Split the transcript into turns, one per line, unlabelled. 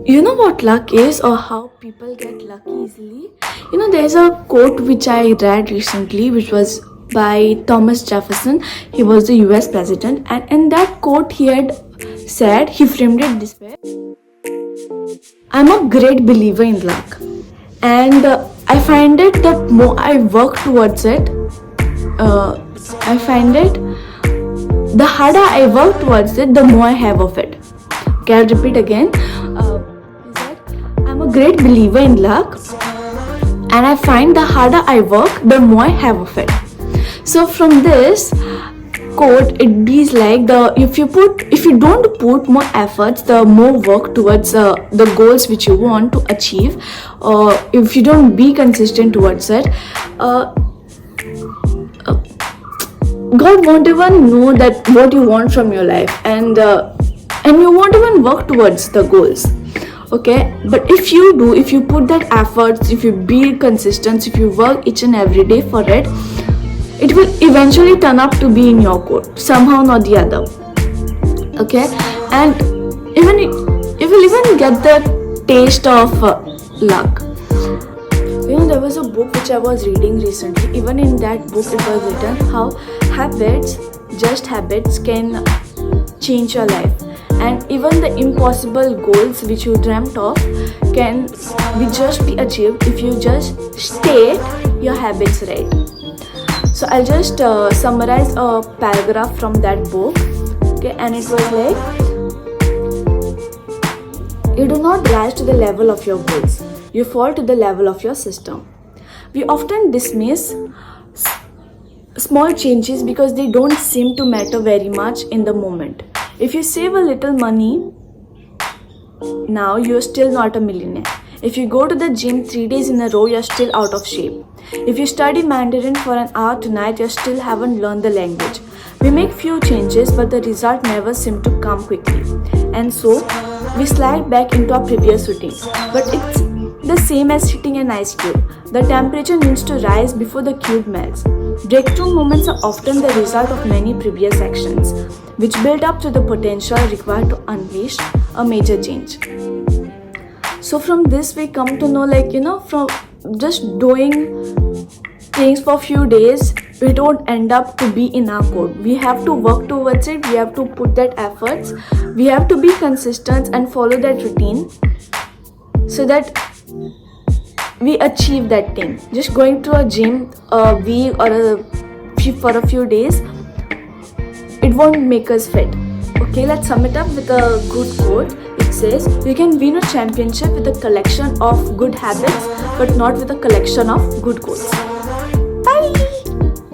You know what luck is, or how people get lucky easily? There's a quote which I read recently, which was by Thomas Jefferson. He was the US president, and in that quote, he had said, he framed it this way: I'm a great believer in luck, and I find it that more I work towards it, I find it the harder I work towards it, the more I have of it. Okay, I'll repeat again. He said, I'm a great believer in luck, and I find the harder I work, the more I have of it. So from this quote, it be like if you don't put more efforts, the more work towards the goals which you want to achieve, or if you don't be consistent towards it, God won't even know that what you want from your life, and you won't even work towards the goals. Okay, but if you put that efforts, if you be consistent, if you work each and every day for it, it will eventually turn up to be in your court somehow or the other. Okay, and you will even get the taste of luck. There was a book which I was reading recently. Even in that book, it was written how just habits can change your life, and even the impossible goals which you dreamt of can be achieved if you just state your habits right. So I'll just summarize a paragraph from that book. Okay, and it was like, you do not rise to the level of your goals, you fall to the level of your system. We often dismiss small changes because they don't seem to matter very much in the moment. If you save a little money now, you're still not a millionaire. If you go to the gym 3 days in a row, you're still out of shape. If you study Mandarin for an hour tonight, you still haven't learned the language. We make few changes, but the result never seems to come quickly. And so, we slide back into our previous routine. But it's the same as hitting an ice cube. The temperature needs to rise before the cube melts. Breakthrough moments are often the result of many previous actions, which build up to the potential required to unleash a major change. So from this we come to know, from just doing things for a few days, we don't end up to be in our code. We have to work towards it, we have to put that efforts, we have to be consistent and follow that routine so that we achieve that thing. Just going to a gym a week or for a few days, it won't make us fit. Okay, let's sum it up with a good quote. It says, you can win a championship with a collection of good habits, but not with a collection of good goals.